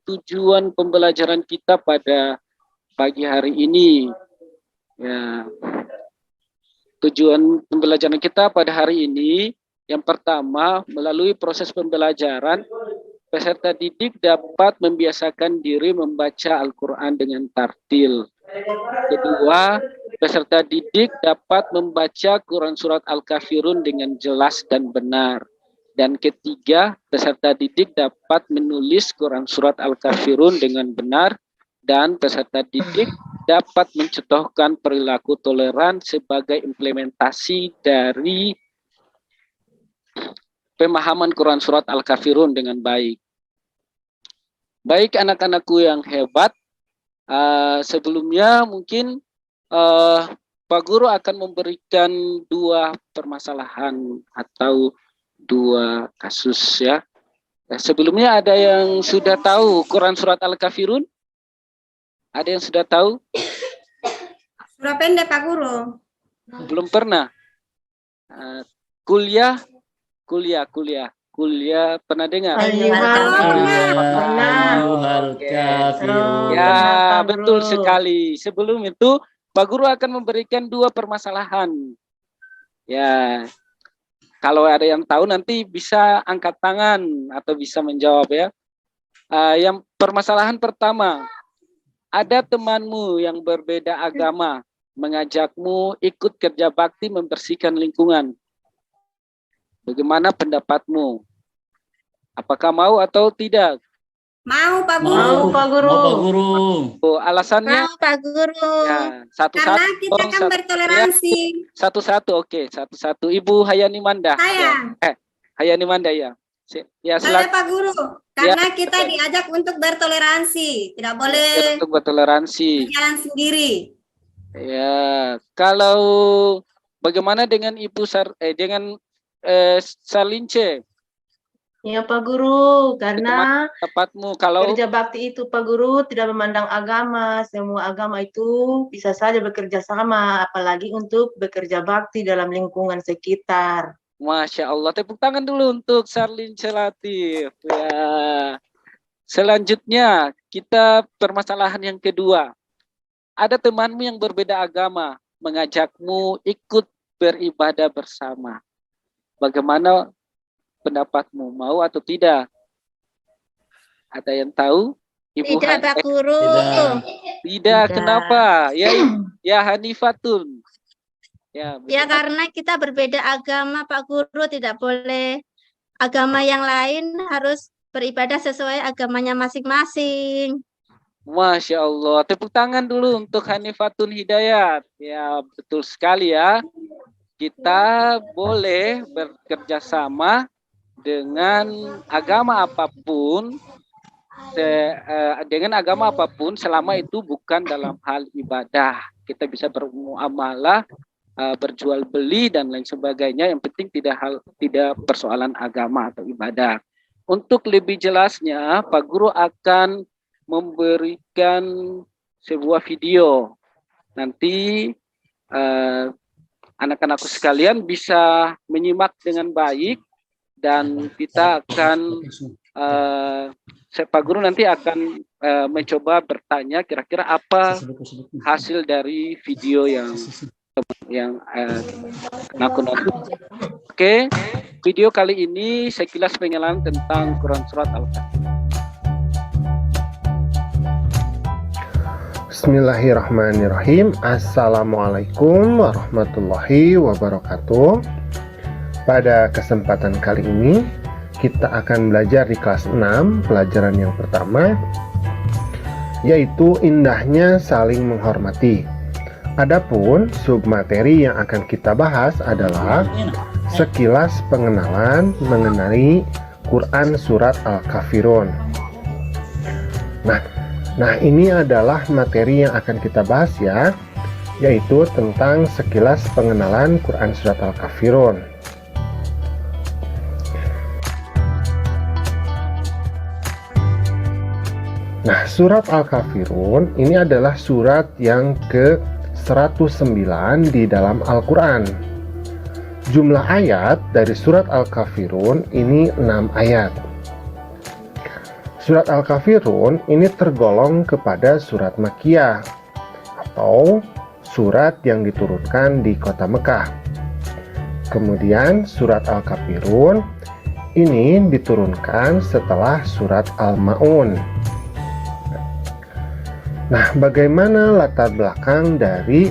tujuan pembelajaran kita pada pagi hari ini. Ya, tujuan pembelajaran kita pada hari ini yang pertama, melalui proses pembelajaran, peserta didik dapat membiasakan diri membaca Al-Quran dengan tartil. Kedua, peserta didik dapat membaca Quran Surat Al-Kafirun dengan jelas dan benar. Dan ketiga, peserta didik dapat menulis Quran Surat Al-Kafirun dengan benar. Dan peserta didik dapat mencontohkan perilaku toleran sebagai implementasi dari pemahaman Quran Surat Al-Kafirun dengan baik. Baik anak-anakku yang hebat, sebelumnya mungkin Pak Guru akan memberikan dua permasalahan atau dua kasus ya. Sebelumnya ada yang sudah tahu Quran Surat Al-Kafirun? Ada yang sudah tahu? Surah pendek Pak Guru. Belum pernah. Kuliah pernah dengar? Ya, betul sekali. Sebelum itu Pak Guru akan memberikan dua permasalahan. Ya, kalau ada yang tahu nanti bisa angkat tangan atau bisa menjawab ya. Yang permasalahan pertama, ada temanmu yang berbeda agama mengajakmu ikut kerja bakti membersihkan lingkungan. Bagaimana pendapatmu? Apakah mau atau tidak? Mau Pak Guru. Mau Pak Guru. Mau Pak Guru. Oh, alasannya? Mau Pak Guru. Ya, satu-satu. Karena kita kan bertoleransi. Satu-satu, oke. Satu-satu. Ibu Hayani Manda. Saya. Ya. Hayani Manda ya. Ya, Saya Pak Guru. Karena kita diajak untuk bertoleransi. Tidak boleh untuk bertoleransi. jalan sendiri. Ya, kalau bagaimana dengan Ibu dengan Salince? Ya Pak Guru, karena tepatmu kalau kerja bakti itu Pak Guru tidak memandang agama, semua agama itu bisa saja bekerja sama, apalagi untuk bekerja bakti dalam lingkungan sekitar. Masya Allah, tepuk tangan dulu untuk Salince Latif. Ya. Selanjutnya kita permasalahan yang kedua. Ada temanmu yang berbeda agama mengajakmu ikut beribadah bersama. Bagaimana pendapatmu, mau atau tidak? Ada yang tahu? Ibu Tidak Pak Guru. Tidak. Kenapa? Ya Hanifatun. Ya karena kita berbeda agama Pak Guru, tidak boleh agama yang lain, harus beribadah sesuai agamanya masing-masing. Masya Allah, tepuk tangan dulu untuk Hanifatun Hidayat. Ya betul sekali ya. Kita boleh bekerja sama dengan agama apapun, selama itu bukan dalam hal ibadah. Kita bisa bermuamalah, berjual beli dan lain sebagainya. Yang penting tidak persoalan agama atau ibadah. Untuk lebih jelasnya, Pak Guru akan memberikan sebuah video. Nanti anak-anakku sekalian bisa menyimak dengan baik dan kita akan Pak Guru nanti akan mencoba bertanya kira-kira apa hasil dari video yang aku nonton. Oke, video kali ini sekilas pengenalan tentang Quran Surat Al-Kafirun. Bismillahirrahmanirrahim. Assalamualaikum warahmatullahi wabarakatuh. Pada kesempatan kali ini kita akan belajar di kelas 6, pelajaran yang pertama, yaitu indahnya saling menghormati. Adapun submateri yang akan kita bahas adalah sekilas pengenalan mengenai Quran Surat Al-Kafirun. Nah, ini adalah materi yang akan kita bahas ya, yaitu tentang sekilas pengenalan Quran Surat Al-Kafirun. Nah, Surat Al-Kafirun ini adalah surat yang ke-109 di dalam Al-Quran. Jumlah ayat dari Surat Al-Kafirun ini 6 ayat. Surat Al-Kafirun ini tergolong kepada surat Makkiyah atau surat yang diturunkan di kota Mekah. Kemudian surat Al-Kafirun ini diturunkan setelah surat Al-Ma'un. Nah, bagaimana latar belakang dari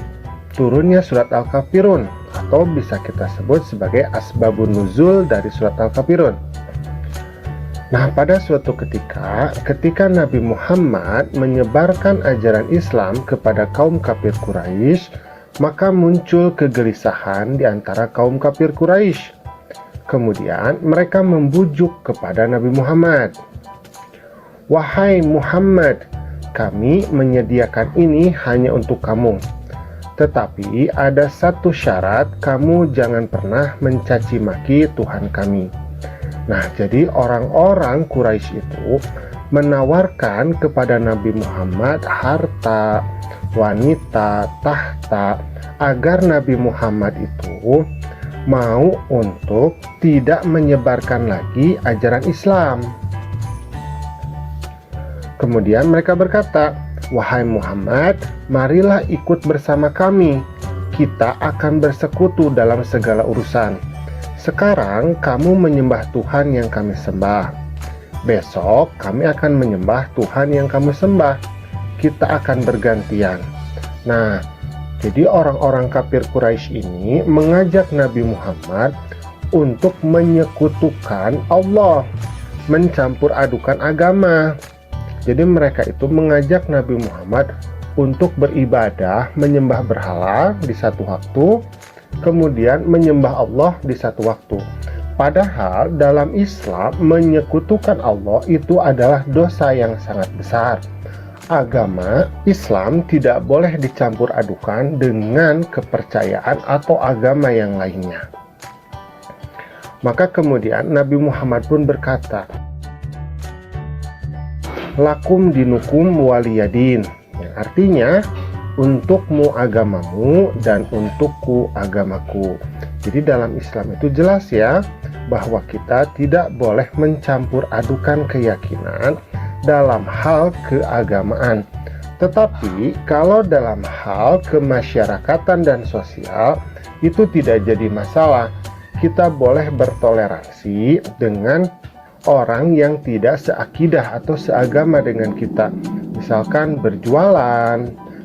turunnya surat Al-Kafirun atau bisa kita sebut sebagai asbabun nuzul dari surat Al-Kafirun? Nah, pada suatu ketika Nabi Muhammad menyebarkan ajaran Islam kepada kaum kafir Quraisy, maka muncul kegelisahan di antara kaum kafir Quraisy. Kemudian mereka membujuk kepada Nabi Muhammad. "Wahai Muhammad, kami menyediakan ini hanya untuk kamu. Tetapi ada satu syarat, kamu jangan pernah mencaci maki Tuhan kami." Nah, jadi orang-orang Quraisy itu menawarkan kepada Nabi Muhammad harta, wanita, tahta, agar Nabi Muhammad itu mau untuk tidak menyebarkan lagi ajaran Islam. Kemudian mereka berkata, "Wahai Muhammad, marilah ikut bersama kami. Kita akan bersekutu dalam segala urusan. Sekarang kamu menyembah Tuhan yang kami sembah. Besok kami akan menyembah Tuhan yang kamu sembah. Kita akan bergantian." Nah, jadi orang-orang kafir Quraisy ini mengajak Nabi Muhammad untuk menyekutukan Allah, mencampur adukan agama. Jadi mereka itu mengajak Nabi Muhammad untuk beribadah, menyembah berhala di satu waktu, kemudian menyembah Allah di satu waktu. Padahal dalam Islam menyekutukan Allah itu adalah dosa yang sangat besar. Agama Islam tidak boleh dicampur adukan dengan kepercayaan atau agama yang lainnya. Maka kemudian Nabi Muhammad pun berkata, "Lakum dinukum waliyadin," yang artinya untukmu agamamu dan untukku agamaku. Jadi dalam Islam itu jelas ya, bahwa kita tidak boleh mencampur adukan keyakinan dalam hal keagamaan. Tetapi kalau dalam hal kemasyarakatan dan sosial itu tidak jadi masalah. Kita boleh bertoleransi dengan orang yang tidak seakidah atau seagama dengan kita. Misalkan berjualan,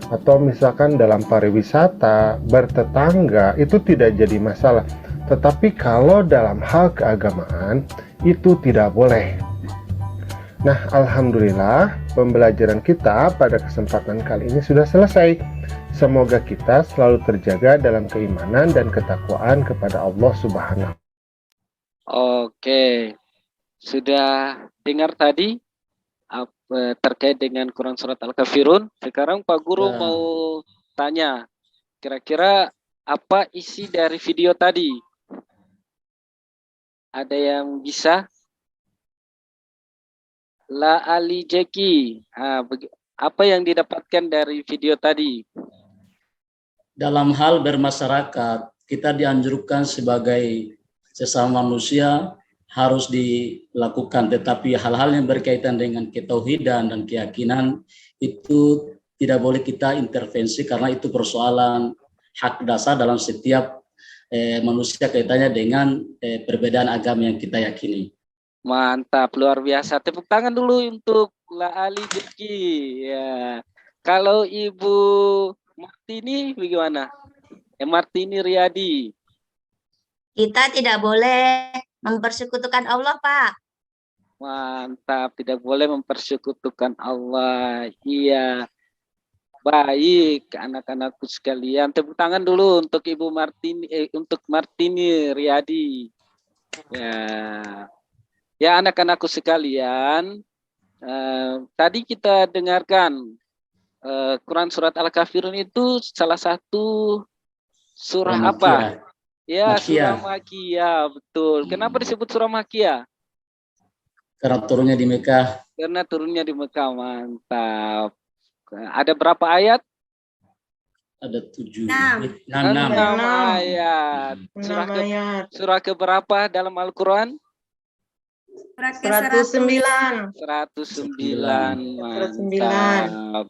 atau misalkan dalam pariwisata, bertetangga, itu tidak jadi masalah. Tetapi kalau dalam hal keagamaan, itu tidak boleh. Nah, alhamdulillah, pembelajaran kita pada kesempatan kali ini sudah selesai. Semoga kita selalu terjaga dalam keimanan dan ketakwaan kepada Allah Subhanahu. Oke, sudah dengar tadi terkait dengan Quran Surat Al-Kafirun. Sekarang Pak Guru mau tanya, kira-kira apa isi dari video tadi? Ada yang bisa? La Ali Jeki, apa yang didapatkan dari video tadi? Dalam hal bermasyarakat, kita dianjurkan sebagai sesama manusia harus dilakukan, tetapi hal-hal yang berkaitan dengan ketauhidan dan keyakinan itu tidak boleh kita intervensi karena itu persoalan hak dasar dalam setiap manusia kaitannya dengan perbedaan agama yang kita yakini. Mantap, luar biasa. Tepuk tangan dulu untuk La Ali Jeki. Ya. Kalau Ibu Martini bagaimana? Martini Riyadi. Kita tidak boleh mempersekutukan Allah, Pak. Mantap, tidak boleh mempersekutukan Allah. Iya. Baik, anak-anakku sekalian. Tepuk tangan dulu untuk Ibu Martini, untuk Martini Riyadi. Ya, anak-anakku sekalian. Tadi kita dengarkan Quran Surat Al-Kafirun itu salah satu surah apa? Ya, Makkiyah. surah Makkiyah, betul. Kenapa disebut surah Makkiyah? Karena turunnya di Mekah. Karena turunnya di Mekah, mantap. Ada berapa ayat? Ada 6 6 ayat. Surah keberapa dalam Al-Quran? Surat ke 109. 109. 109. Mantap.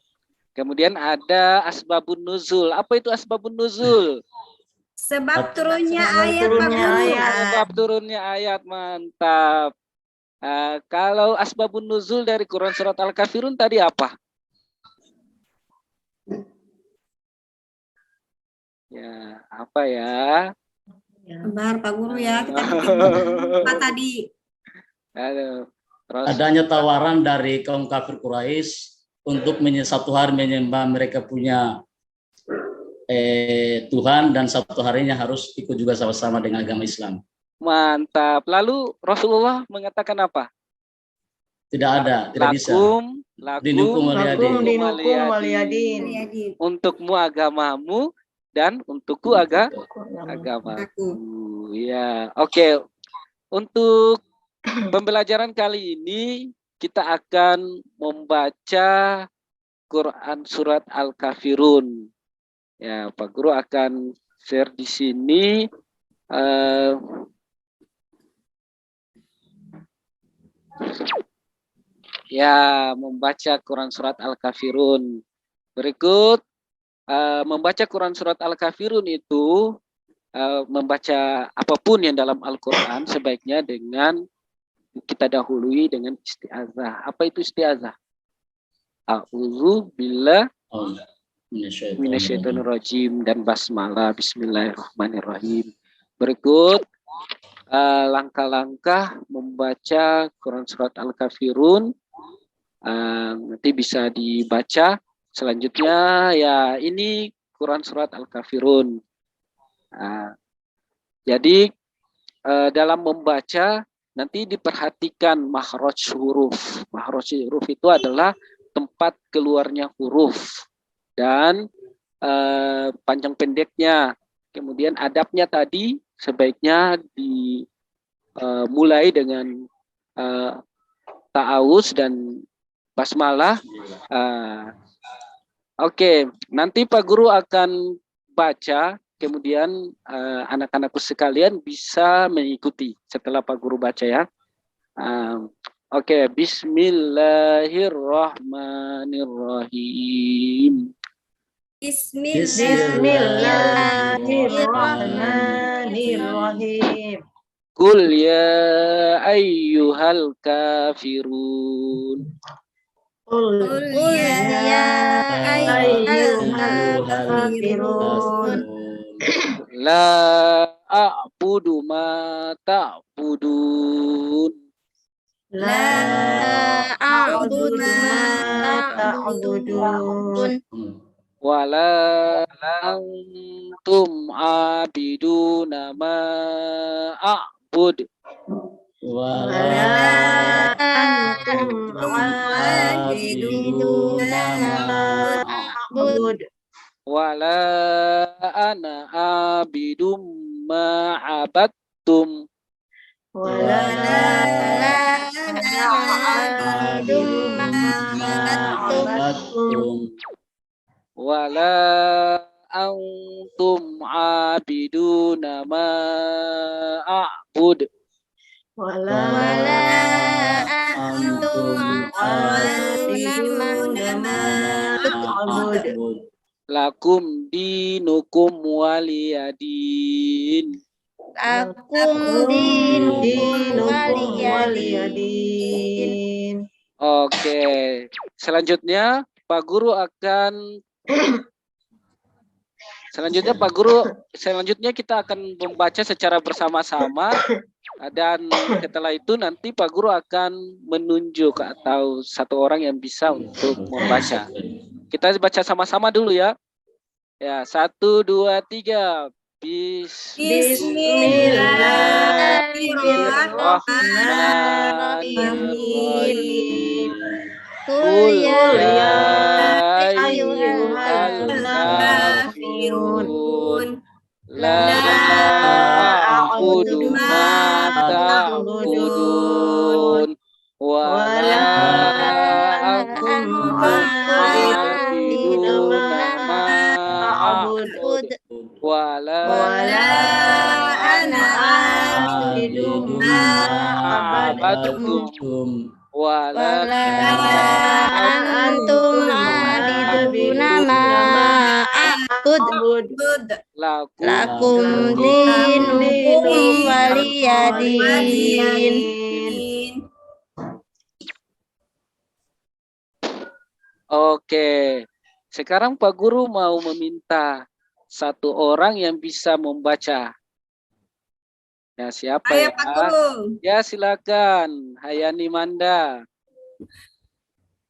Kemudian ada asbabun nuzul. Apa itu asbabun nuzul? Sebab turunnya Sebab ayat turunnya Pak Guru. ayat. Sebab turunnya ayat. Mantap. Kalau asbabun nuzul dari Quran surat Al-Kafirun tadi apa? Ya, apa ya? Sabar Pak Guru ya, kita bikin apa tadi? Aduh. Terus Adanya tawaran dari kaum kafir Quraisy untuk satu hari menyembah mereka punya Tuhan, dan satu harinya harus ikut juga sama-sama dengan agama Islam. mantap. Lalu Rasulullah mengatakan apa? Tidak ada, tidak bisa. Lakum Dinukum Lakum waliyadin. dinukum waliyadin. Riyadin. untukmu agamamu dan untukku agama. Aku. Ya, oke. Untuk pembelajaran kali ini kita akan membaca Quran surat Al-Kafirun. Ya, Pak Guru akan share di sini. Ya, membaca Quran surat Al-Kafirun. Berikut membaca Quran surat Al-Kafirun itu membaca apapun yang dalam Al-Quran sebaiknya dengan kita dahului dengan isti'azah. Apa itu isti'azah? A'udzu billah minasyaitonirrajim dan basmalah, bismillahirrahmanirrahim. Berikut langkah-langkah membaca Quran surat Al-Kafirun. Nanti bisa dibaca. Selanjutnya ya ini Quran surat Al-Kafirun. Jadi dalam membaca nanti diperhatikan makhraj huruf. Makhraj huruf itu adalah tempat keluarnya huruf dan panjang pendeknya. Kemudian adabnya tadi sebaiknya dimulai dengan ta'awuz dan basmalah. Oke, nanti Pak Guru akan baca, kemudian anak-anakku sekalian bisa mengikuti setelah Pak Guru baca ya. Oke, bismillahirrahmanirrahim. Bismillahirrahmanirrahim. Qul ya ayyuhal kafirun. Qul ya ayyuhal kafirun. La a'budu ma ta'budun. La a'budu ma ta'budun. Wala antum abiduna ma a'bud. Wala antum abiduna ma a'bud. Wala ana abidum ma abattum. Wala ana abidum ma abattum. Wala antum abiduna ma a'bud. Wala antum abiduna ma a'bud. Lakum dinukum waliyadin. Lakum dinukum waliyadin. Oke, selanjutnya Pak Guru akan selanjutnya kita akan membaca secara bersama-sama, dan setelah itu nanti Pak Guru akan menunjuk atau satu orang yang bisa untuk membaca. Kita baca sama-sama dulu ya. Ya, 1, 2, 3. Bismillahirrahmanirrahim. Qul ya ayyuhal kafirun. La a'budu ma ta'budun. Wala antum abiduna ma a'bud. Wala Wala ana abidum ma Wa'alakum wala Wala antum abiduna ma a'bud Bud. lakum lakum dinukum waliyadin. Oke, sekarang Pak Guru mau meminta satu orang yang bisa membaca. Ya, siapa Ayo ya? Pak Guru. Ya, silakan. Hayani Manda.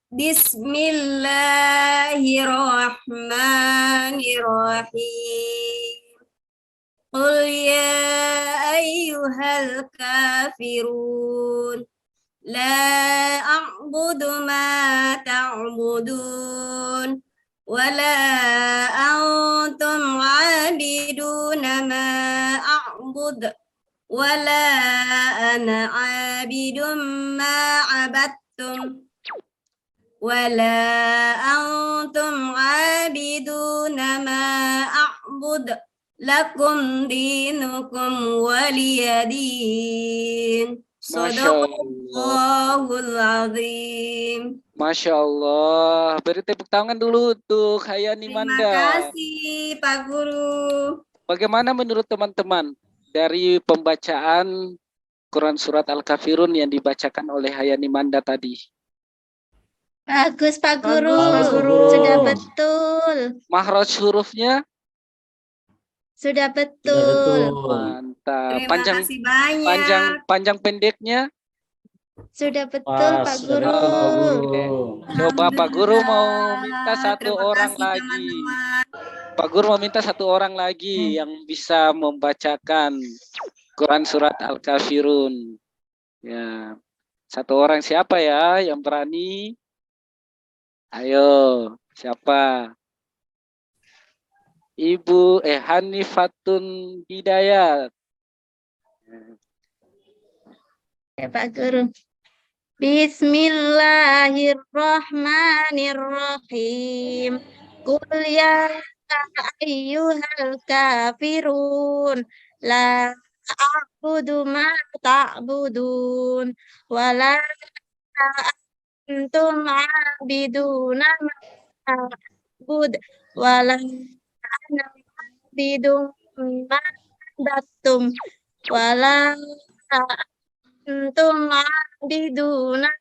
Bismillahirrahmanirrahim. Qul ya ayyuhal kafirun. La a'budu ma ta'budun. Wala antum 'abiduna ma a'bud. Wala ana 'abidun ma 'abadtum. Wala antum 'abiduna ma a'bud. Lakum dinukum waliyadin. Masya Allah. Sadaqallahul azim. Masya Allah. Beri tepuk tangan dulu untuk Hayani Terima Manda. kasih Pak Guru. Bagaimana menurut teman-teman dari pembacaan Quran Surat Al-Kafirun yang dibacakan oleh Hayani Manda tadi? Bagus Pak Guru, Bagus, Pak Guru. sudah betul, Mahraj hurufnya sudah Sudah betul. betul. mantap. Terima Panjang kasih banyak. panjang pendeknya. Sudah betul Pas, Pak sudah Guru. betul, Pak Guru. Coba Pak Guru mau minta satu Terima orang kasih, lagi. teman-teman. Pak Guru mau minta satu orang lagi yang bisa membacakan Quran Surat Al-Kafirun. Ya, satu orang siapa ya yang berani? Ayo, siapa? Ibu Hanifatun Hidayat. Ya Pak Guru. Bismillahirrahmanirrahim. Qul ya ayyuhal kafirun. La a'budu ma ta'budun. Wala antum abiduna ma a'bud. Wala ana abidun ma battum. Wala antum abiduna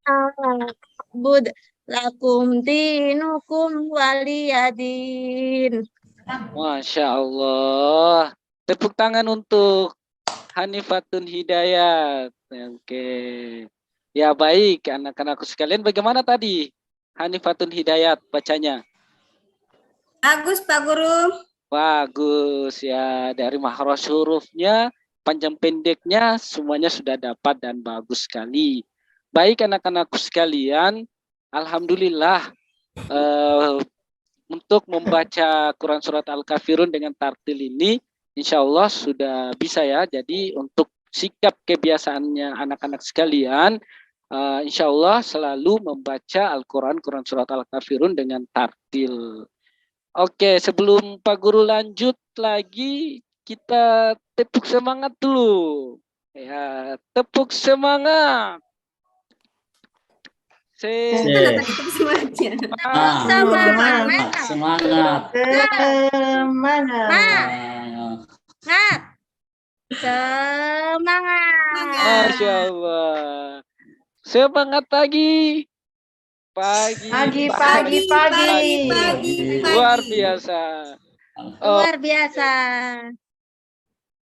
ma'bud lakum dinukum waliyadin. Masya Allah. Tepuk tangan untuk Hanifatun Hidayat. Oke. Ya baik, anak-anakku sekalian. Bagaimana tadi Hanifatun Hidayat bacanya? Bagus Pak Guru. Bagus ya. Dari mahraj hurufnya, panjang pendeknya, semuanya sudah dapat dan bagus sekali. Baik anak-anakku sekalian, alhamdulillah untuk membaca Quran Surat Al-Kafirun dengan tartil ini, insya Allah sudah bisa ya. Jadi untuk sikap kebiasaannya anak-anak sekalian, insya Allah selalu membaca Al-Quran, Quran Surat Al-Kafirun dengan tartil. Oke, sebelum Pak Guru lanjut lagi, kita tepuk semangat dulu. Ya, tepuk semangat. Mana tadi itu semuanya? Semangat. Semangat. Semangat. Semangat. Masya Allah. Semangat lagi. Pagi. Pagi. Luar biasa. Luar biasa.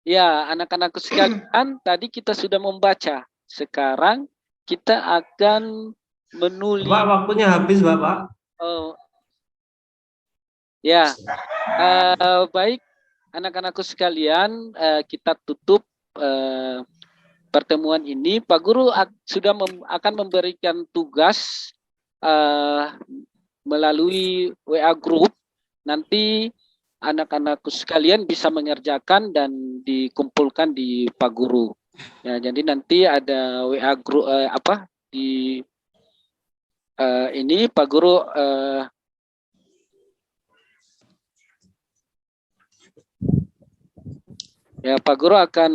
Ya, anak-anakku sekalian, tadi kita sudah membaca. Sekarang kita akan menulis. Pak, waktunya habis, Bapak. Oh. Ya, baik anak-anakku sekalian, kita tutup pertemuan ini. Pak Guru sudah akan memberikan tugas melalui WA Group. Nanti anak-anakku sekalian bisa mengerjakan dan dikumpulkan di Pak Guru. Ya, jadi nanti ada WA Group di ini Pak Guru ya Pak Guru akan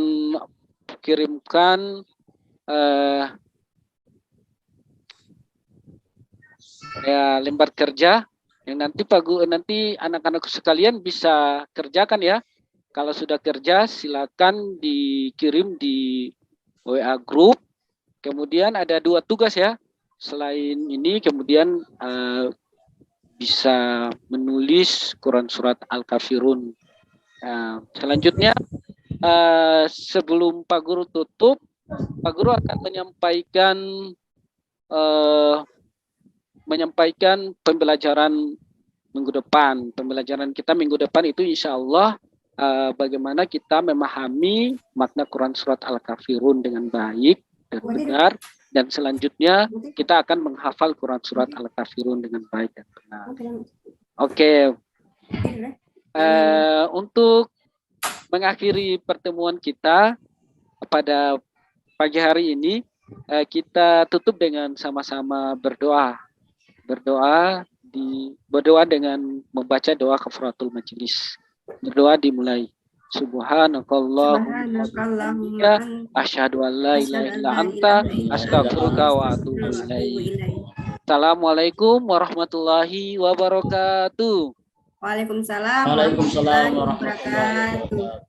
kirimkan ya lembar kerja yang nanti nanti anak-anakku sekalian bisa kerjakan ya. Kalau sudah kerja silakan dikirim di WA group. Kemudian ada 2 tugas ya. Selain ini kemudian bisa menulis Quran surat Al-Kafirun. Selanjutnya sebelum Pak Guru tutup, Pak Guru akan menyampaikan pembelajaran minggu depan. Pembelajaran kita minggu depan itu insya Allah bagaimana kita memahami makna Quran surat Al-Kafirun dengan baik dan benar. Dan selanjutnya kita akan menghafal Quran surat Al-Kafirun dengan baik dan benar. Oke. Untuk mengakhiri pertemuan kita pada pagi hari ini, kita tutup dengan sama-sama berdoa. Berdoa dengan membaca doa kafaratul majelis. Berdoa dimulai. Subhanakallahumma asyhadu an la ilaha illa anta astaghfiruka wa atubu ilaik. Assalamualaikum warahmatullahi wabarakatuh. Waalaikumsalam Waalaikumsalam warahmatullahi warahmatullahi wabarakatuh. wabarakatuh.